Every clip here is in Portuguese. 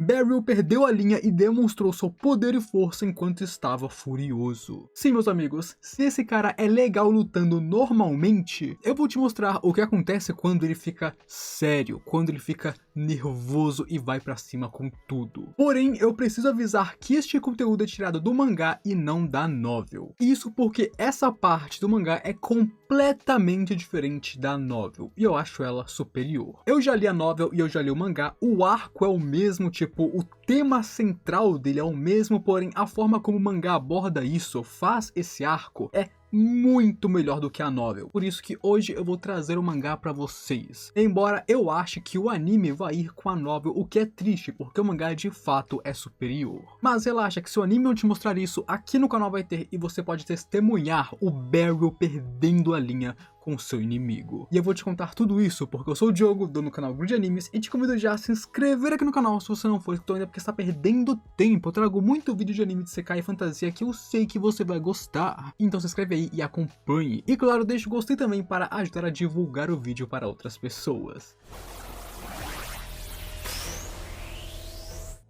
Beryl perdeu a linha e demonstrou seu poder e força enquanto estava furioso. Sim, meus amigos, se esse cara é legal lutando normalmente, eu vou te mostrar o que acontece quando ele fica sério, quando ele fica nervoso e vai pra cima com tudo. Porém, eu preciso avisar que este conteúdo é tirado do mangá e não da novel. Isso porque essa parte do mangá é completamente diferente da novel, e eu acho ela superior. Eu já li a novel e eu já li o mangá, o arco é o mesmo, tipo, o tema central dele é o mesmo, porém a forma como o mangá aborda isso, faz esse arco, é muito melhor do que a novel. Por isso que hoje eu vou trazer o mangá pra vocês. Embora eu ache que o anime vai ir com a novel, o que é triste, porque o mangá de fato é superior. Mas relaxa que se o anime não te mostrar isso, aqui no canal vai ter, e você pode testemunhar o Beryl perdendo a linha com seu inimigo. E eu vou te contar tudo isso porque eu sou o Diogo, dono do canal Good Animes, e te convido já a se inscrever aqui no canal se você não for inscrito ainda, porque está perdendo tempo. Eu trago muito vídeo de anime de Sekai e fantasia que eu sei que você vai gostar. Então se inscreve aí e acompanhe. E claro, deixa o gostei também para ajudar a divulgar o vídeo para outras pessoas.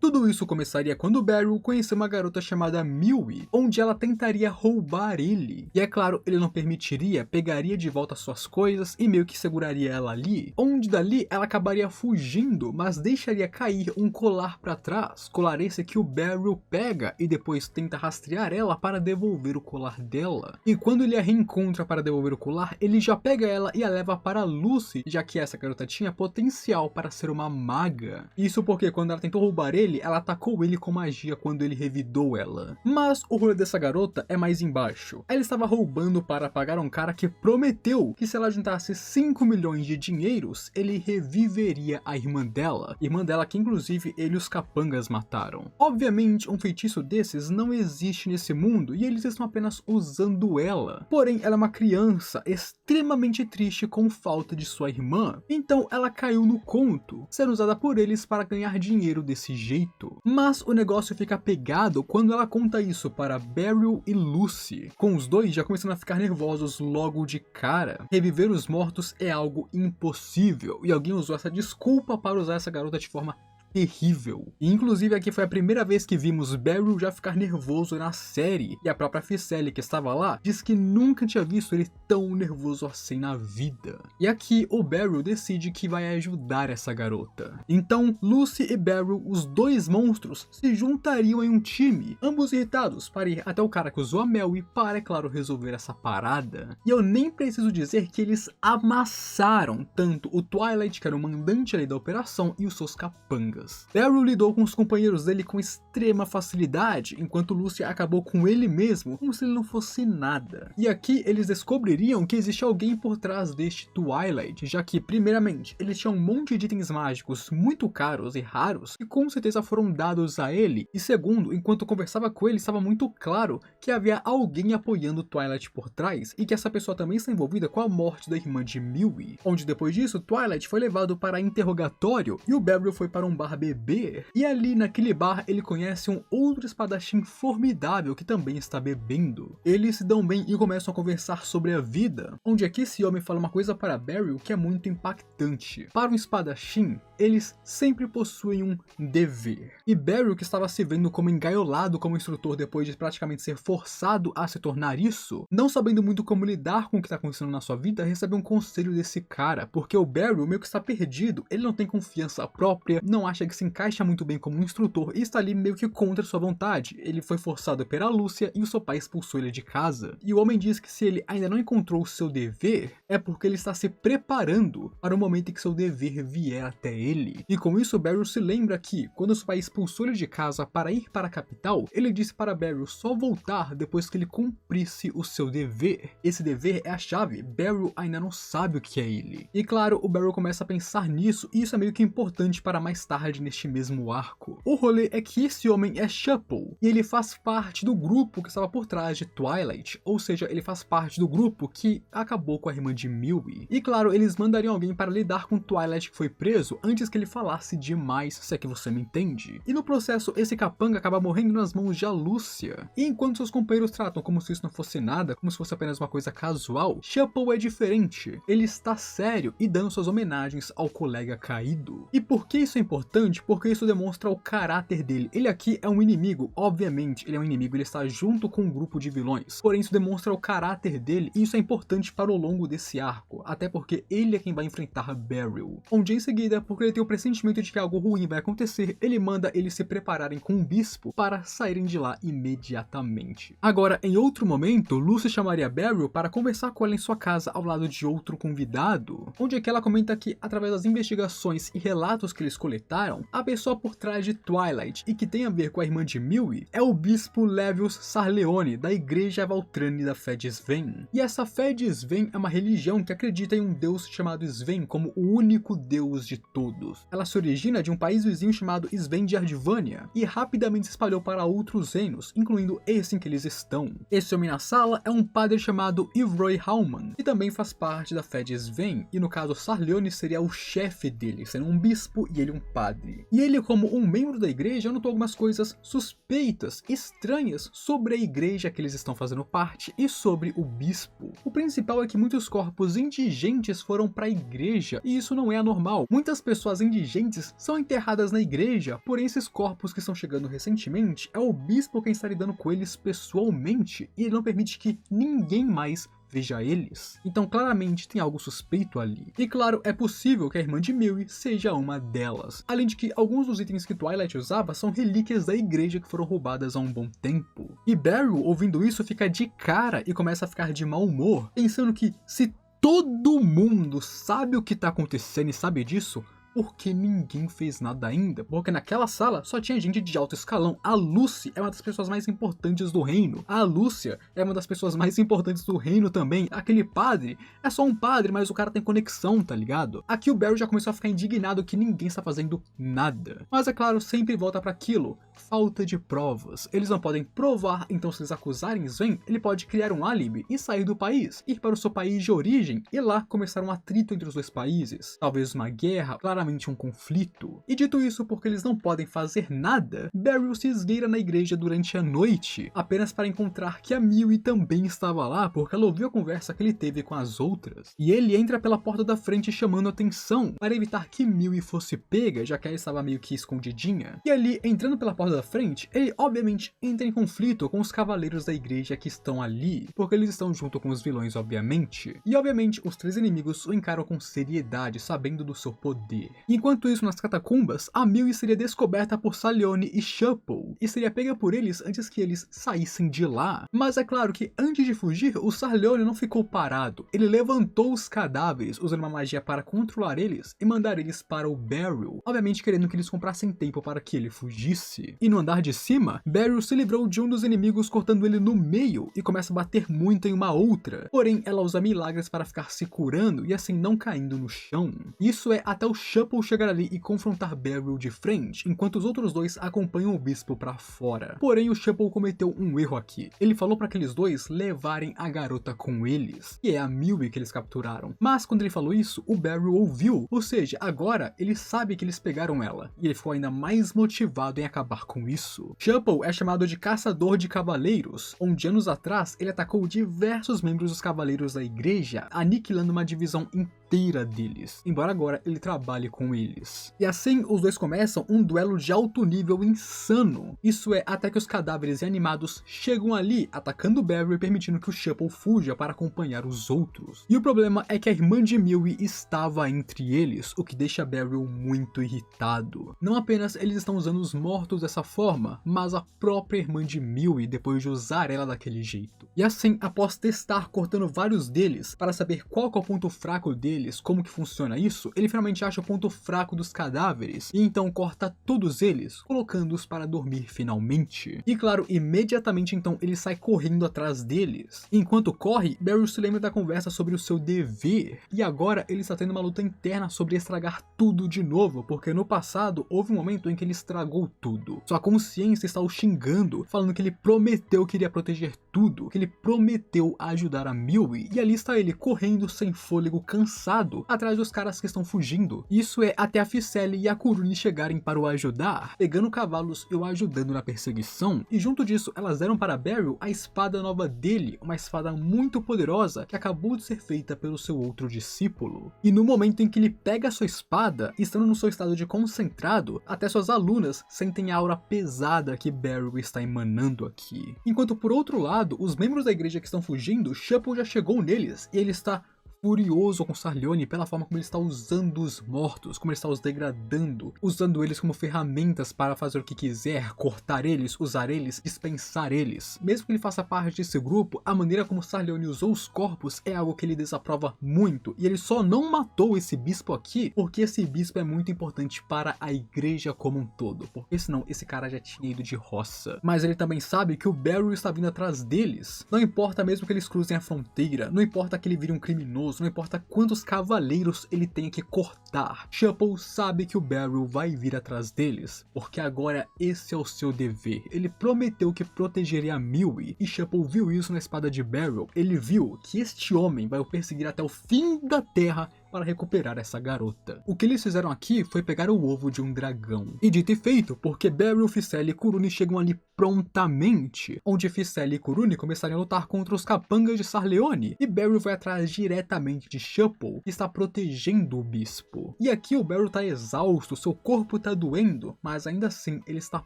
Tudo isso começaria quando Beryl conheceu uma garota chamada Miui, onde ela tentaria roubar ele. E é claro, ele não permitiria, pegaria de volta suas coisas e meio que seguraria ela ali, onde dali ela acabaria fugindo, mas deixaria cair um colar pra trás, colar esse que o Beryl pega e depois tenta rastrear ela para devolver o colar dela. E quando ele a reencontra para devolver o colar, ele já pega ela e a leva para Lucy, já que essa garota tinha potencial para ser uma maga. Isso porque quando ela tentou roubar ele, ela atacou ele com magia quando ele revidou ela. Mas o rolê dessa garota é mais embaixo. Ela estava roubando para pagar um cara que prometeu que se ela juntasse 5 milhões de dinheiros, ele reviveria a irmã dela. Irmã dela que inclusive ele e os capangas mataram. Obviamente um feitiço desses não existe nesse mundo e eles estão apenas usando ela. Porém ela é uma criança extremamente triste com falta de sua irmã. Então ela caiu no conto, sendo usada por eles para ganhar dinheiro desse jeito. Mas o negócio fica pegado quando ela conta isso para Beryl e Lucy, com os dois já começando a ficar nervosos logo de cara. Reviver os mortos é algo impossível, e alguém usou essa desculpa para usar essa garota de forma terrível. E inclusive aqui foi a primeira vez que vimos Beryl já ficar nervoso na série, e a própria Ficelle que estava lá disse que nunca tinha visto ele tão nervoso assim na vida. E aqui o Beryl decide que vai ajudar essa garota. Então Lucy e Beryl, os dois monstros, se juntariam em um time, ambos irritados, para ir até o cara que usou a Mel e para, é claro, resolver essa parada. E eu nem preciso dizer que eles amassaram tanto o Twilight, que era o mandante ali da operação, e os seus capangas. Beryl lidou com os companheiros dele com extrema facilidade, enquanto Lucy acabou com ele mesmo, como se ele não fosse nada. E aqui eles descobririam que existe alguém por trás deste Twilight, já que, primeiramente, ele tinha um monte de itens mágicos muito caros e raros, que com certeza foram dados a ele, e segundo, enquanto conversava com ele, estava muito claro que havia alguém apoiando o Twilight por trás, e que essa pessoa também está envolvida com a morte da irmã de Miui, onde depois disso, Twilight foi levado para interrogatório, e o Beryl foi para um bar beber, e ali naquele bar ele conhece um outro espadachim formidável que também está bebendo. Eles se dão bem e começam a conversar sobre a vida, onde aqui esse homem fala uma coisa para Beryl que é muito impactante. Para um espadachim, eles sempre possuem um dever. E Beryl, que estava se vendo como engaiolado como instrutor depois de praticamente ser forçado a se tornar isso, não sabendo muito como lidar com o que está acontecendo na sua vida, recebe um conselho desse cara, porque o Beryl meio que está perdido, ele não tem confiança própria, não acha que se encaixa muito bem como instrutor e está ali meio que contra sua vontade. Ele foi forçado pela Lúcia e o seu pai expulsou ele de casa. E o homem diz que se ele ainda não encontrou o seu dever, é porque ele está se preparando para o momento em que seu dever vier até ele. E com isso, Beryl se lembra que, quando seu pai expulsou ele de casa para ir para a capital, ele disse para Beryl só voltar depois que ele cumprisse o seu dever. Esse dever é a chave, Beryl ainda não sabe o que é ele. E claro, o Beryl começa a pensar nisso, e isso é meio que importante para mais tarde neste mesmo arco. O rolê é que esse homem é Shuple, e ele faz parte do grupo que estava por trás de Twilight, ou seja, ele faz parte do grupo que acabou com a irmã de Miui. E claro, eles mandariam alguém para lidar com Twilight que foi preso antes antes que ele falasse demais, se é que você me entende. E no processo, esse capanga acaba morrendo nas mãos de Alúcia. E enquanto seus companheiros tratam como se isso não fosse nada, como se fosse apenas uma coisa casual, Chapel é diferente. Ele está sério e dando suas homenagens ao colega caído. E por que isso é importante? Porque isso demonstra o caráter dele. Ele aqui é um inimigo, obviamente, ele é um inimigo, ele está junto com um grupo de vilões. Porém, isso demonstra o caráter dele e isso é importante para o longo desse arco, até porque ele é quem vai enfrentar Beryl. Onde em seguida, porque ele tem o pressentimento de que algo ruim vai acontecer, ele manda eles se prepararem com um bispo para saírem de lá imediatamente. Agora, em outro momento, Lucy chamaria Beryl para conversar com ela em sua casa ao lado de outro convidado, onde aqui ela comenta que, através das investigações e relatos que eles coletaram, a pessoa por trás de Twilight e que tem a ver com a irmã de Millie é o bispo Levius Sarleone, da Igreja Valtrani da fé de Sven. E essa fé de Sven é uma religião que acredita em um deus chamado Sven como o único deus de todos. Ela se origina de um país vizinho chamado Sven de Ardvania e rapidamente se espalhou para outros reinos, incluindo esse em que eles estão. Esse homem na sala é um padre chamado Ivroy Hallman, que também faz parte da fé de Sven, e no caso Sarleone seria o chefe dele, sendo um bispo e ele um padre. E ele, como um membro da igreja, notou algumas coisas suspeitas, estranhas sobre a igreja que eles estão fazendo parte e sobre o bispo. O principal é que muitos corpos indigentes foram para a igreja, e isso não é anormal. Muitas pessoas indigentes são enterradas na igreja, porém esses corpos que estão chegando recentemente é o bispo quem está lidando com eles pessoalmente, e ele não permite que ninguém mais veja eles. Então claramente tem algo suspeito ali. E claro, é possível que a irmã de Millie seja uma delas. Além de que alguns dos itens que Twilight usava são relíquias da igreja que foram roubadas há um bom tempo. E Beryl, ouvindo isso, fica de cara e começa a ficar de mau humor, pensando que se todo mundo sabe o que tá acontecendo e sabe disso, porque ninguém fez nada ainda, porque naquela sala só tinha gente de alto escalão. A Lucy é uma das pessoas mais importantes do reino, a Lúcia é uma das pessoas mais importantes do reino também, aquele padre é só um padre, mas o cara tem conexão, tá ligado? Aqui o Barry já começou a ficar indignado que ninguém está fazendo nada, mas é claro, sempre volta para aquilo, falta de provas, eles não podem provar, então se eles acusarem Sven, ele pode criar um álibi e sair do país, ir para o seu país de origem e lá começar um atrito entre os dois países, talvez uma guerra, claramente um conflito. E dito isso, porque eles não podem fazer nada, Beryl se esgueira na igreja durante a noite, apenas para encontrar que a Millie também estava lá, porque ela ouviu a conversa que ele teve com as outras. E ele entra pela porta da frente chamando atenção, para evitar que Millie fosse pega, já que ela estava meio que escondidinha. E ali, entrando pela porta da frente, ele obviamente entra em conflito com os cavaleiros da igreja que estão ali, porque eles estão junto com os vilões, obviamente. E obviamente, os três inimigos o encaram com seriedade, sabendo do seu poder. Enquanto isso, nas catacumbas, a Millie seria descoberta por Sarleone e Chapel, e seria pega por eles antes que eles saíssem de lá. Mas é claro que antes de fugir, o Sarleone não ficou parado. Ele levantou os cadáveres, usando uma magia para controlar eles e mandar eles para o Beryl, obviamente querendo que eles comprassem tempo para que ele fugisse. E no andar de cima, Beryl se livrou de um dos inimigos cortando ele no meio e começa a bater muito em uma outra. Porém, ela usa milagres para ficar se curando e assim não caindo no chão. Isso é até o Chapel chegar ali e confrontar Beryl de frente, enquanto os outros dois acompanham o bispo pra fora. Porém, o Chapel cometeu um erro aqui. Ele falou para aqueles dois levarem a garota com eles, que é a Millie que eles capturaram. Mas quando ele falou isso, o Beryl ouviu, ou seja, agora ele sabe que eles pegaram ela, e ele ficou ainda mais motivado em acabar com isso. Chapel é chamado de Caçador de Cavaleiros, onde anos atrás ele atacou diversos membros dos Cavaleiros da Igreja, aniquilando uma divisão inteira deles, embora agora ele trabalhe com eles. E assim, os dois começam um duelo de alto nível insano. Isso é, até que os cadáveres animados chegam ali, atacando Beryl e permitindo que o Chapel fuja para acompanhar os outros. E o problema é que a irmã de Millie estava entre eles, o que deixa Beryl muito irritado. Não apenas eles estão usando os mortos dessa forma, mas a própria irmã de Millie depois de usar ela daquele jeito. E assim, após testar cortando vários deles, para saber qual que é o ponto fraco deles, como que funciona isso, ele finalmente acha o ponto fraco dos cadáveres, e então corta todos eles, colocando-os para dormir finalmente. E claro, imediatamente então ele sai correndo atrás deles. Enquanto corre, Beryl se lembra da conversa sobre o seu dever, e agora ele está tendo uma luta interna sobre estragar tudo de novo, porque no passado houve um momento em que ele estragou tudo. Sua consciência está o xingando, falando que ele prometeu que iria proteger tudo, que ele prometeu ajudar a Millie, e ali está ele correndo sem fôlego, cansado, avançado atrás dos caras que estão fugindo. Isso é até a Ficelle e a Kurune chegarem para o ajudar, pegando cavalos e o ajudando na perseguição. E junto disso, elas deram para Beryl a espada nova dele, uma espada muito poderosa que acabou de ser feita pelo seu outro discípulo. E no momento em que ele pega a sua espada, estando no seu estado de concentrado, até suas alunas sentem a aura pesada que Beryl está emanando aqui. Enquanto por outro lado, os membros da igreja que estão fugindo, Chapel já chegou neles e ele está furioso com Sarlione pela forma como ele está usando os mortos, como ele está os degradando, usando eles como ferramentas para fazer o que quiser, cortar eles, usar eles, dispensar eles. Mesmo que ele faça parte desse grupo, a maneira como Sarlione usou os corpos é algo que ele desaprova muito, e ele só não matou esse bispo aqui porque esse bispo é muito importante para a igreja como um todo, porque senão esse cara já tinha ido de roça. Mas ele também sabe que o Beryl está vindo atrás deles. Não importa mesmo que eles cruzem a fronteira, não importa que ele vire um criminoso, não importa quantos cavaleiros ele tenha que cortar. Chapel sabe que o Beryl vai vir atrás deles, porque agora esse é o seu dever. Ele prometeu que protegeria a Millie, e Chapel viu isso na espada de Beryl. Ele viu que este homem vai o perseguir até o fim da terra para recuperar essa garota. O que eles fizeram aqui foi pegar o ovo de um dragão. E dito e feito, porque Beryl, Ficelle e Kurune chegam ali prontamente, onde Ficelle e Kurune começarem a lutar contra os capangas de Sarleone, e Beryl vai atrás diretamente de Chapel, que está protegendo o bispo. E aqui o Beryl está exausto, seu corpo está doendo, mas ainda assim ele está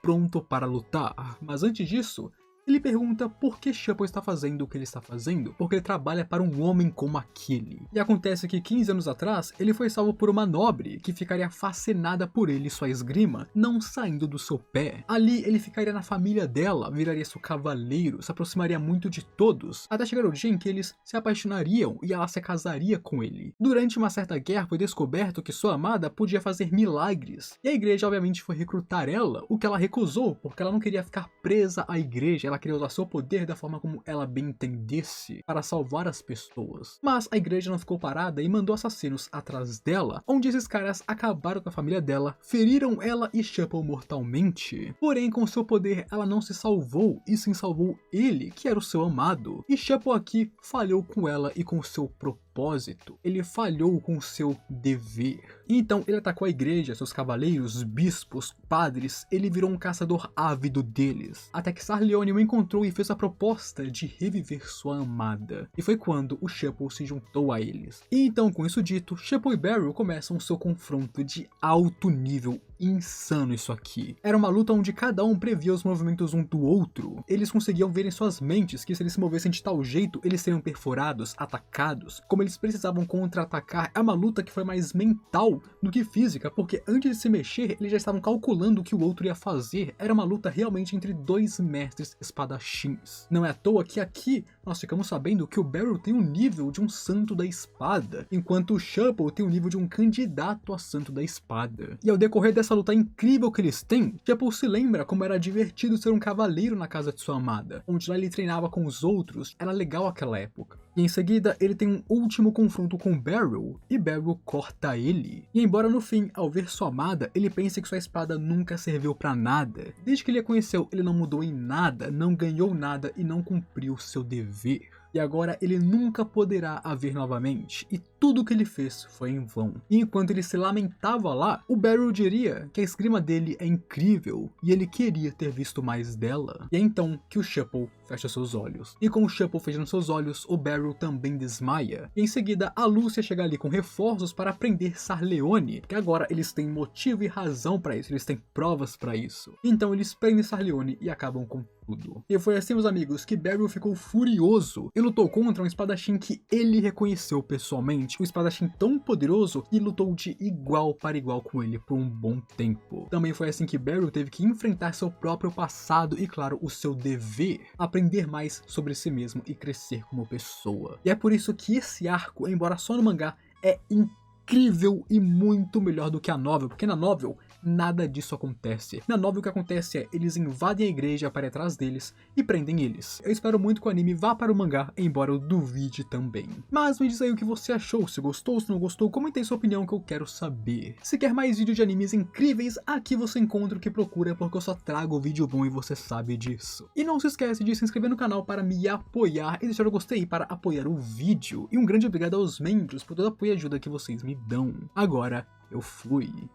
pronto para lutar. Mas antes disso, ele pergunta por que Chapel está fazendo o que ele está fazendo, porque ele trabalha para um homem como aquele. E acontece que 15 anos atrás, ele foi salvo por uma nobre, que ficaria fascinada por ele e sua esgrima, não saindo do seu pé. Ali ele ficaria na família dela, viraria seu cavaleiro, se aproximaria muito de todos, até chegar o dia em que eles se apaixonariam e ela se casaria com ele. Durante uma certa guerra foi descoberto que sua amada podia fazer milagres, e a igreja obviamente foi recrutar ela, o que ela recusou, porque ela não queria ficar presa à igreja. Ela queria usar seu poder da forma como ela bem entendesse para salvar as pessoas. Mas a igreja não ficou parada e mandou assassinos atrás dela, onde esses caras acabaram com a família dela, feriram ela e Chapel mortalmente. Porém, com seu poder, ela não se salvou, e sim salvou ele, que era o seu amado. E Chapel aqui falhou com ela e com seu propósito. Ele falhou com seu dever. Então ele atacou a igreja, seus cavaleiros, bispos, padres. Ele virou um caçador ávido deles, até que Sarleone o encontrou e fez a proposta de reviver sua amada. E foi quando o Chapel se juntou a eles. E então, com isso dito, Chapel e Beryl começam seu confronto de alto nível. Insano isso aqui. Era uma luta onde cada um previa os movimentos um do outro. Eles conseguiam ver em suas mentes que se eles se movessem de tal jeito, eles seriam perfurados, atacados. Como eles precisavam contra-atacar, é uma luta que foi mais mental do que física, porque antes de se mexer, eles já estavam calculando o que o outro ia fazer. Era uma luta realmente entre dois mestres espadachins. Não é à toa que aqui nós ficamos sabendo que o Beryl tem o nível de um santo da espada, enquanto o Chapel tem o nível de um candidato a santo da espada. E ao decorrer dessa luta incrível que eles têm, Chapel se lembra como era divertido ser um cavaleiro na casa de sua amada, onde lá ele treinava com os outros. Era legal aquela época. E em seguida ele tem um último confronto com Beryl, e Beryl corta ele. E embora no fim, ao ver sua amada, ele pense que sua espada nunca serviu pra nada, desde que ele a conheceu, ele não mudou em nada, não ganhou nada e não cumpriu seu dever. E agora ele nunca poderá a ver novamente, e tudo o que ele fez foi em vão. E enquanto ele se lamentava lá, o Beryl diria que a esgrima dele é incrível, e ele queria ter visto mais dela. E é então que o Chapel fecha seus olhos. E com o Chapel fechando seus olhos, o Beryl também desmaia. E em seguida, a Lúcia chega ali com reforços para prender Sarleone, que agora eles têm motivo e razão para isso, eles têm provas para isso. Então eles prendem Sarleone e acabam com tudo. E foi assim, meus amigos, que Beryl ficou furioso e lutou contra um espadachim que ele reconheceu pessoalmente, um espadachim tão poderoso que lutou de igual para igual com ele por um bom tempo. Também foi assim que Beryl teve que enfrentar seu próprio passado e, claro, o seu dever, aprender mais sobre si mesmo e crescer como pessoa. E é por isso que esse arco, embora só no mangá, é incrível e muito melhor do que a novel, porque na novel nada disso acontece. Na novela o que acontece é, eles invadem a igreja para ir atrás deles e prendem eles. Eu espero muito que o anime vá para o mangá, embora eu duvide também. Mas me diz aí o que você achou, se gostou, se não gostou, comenta aí sua opinião que eu quero saber. Se quer mais vídeos de animes incríveis, aqui você encontra o que procura, porque eu só trago vídeo bom e você sabe disso. E não se esquece de se inscrever no canal para me apoiar e deixar o gostei para apoiar o vídeo. E um grande obrigado aos membros por todo o apoio e ajuda que vocês me dão. Agora, eu fui.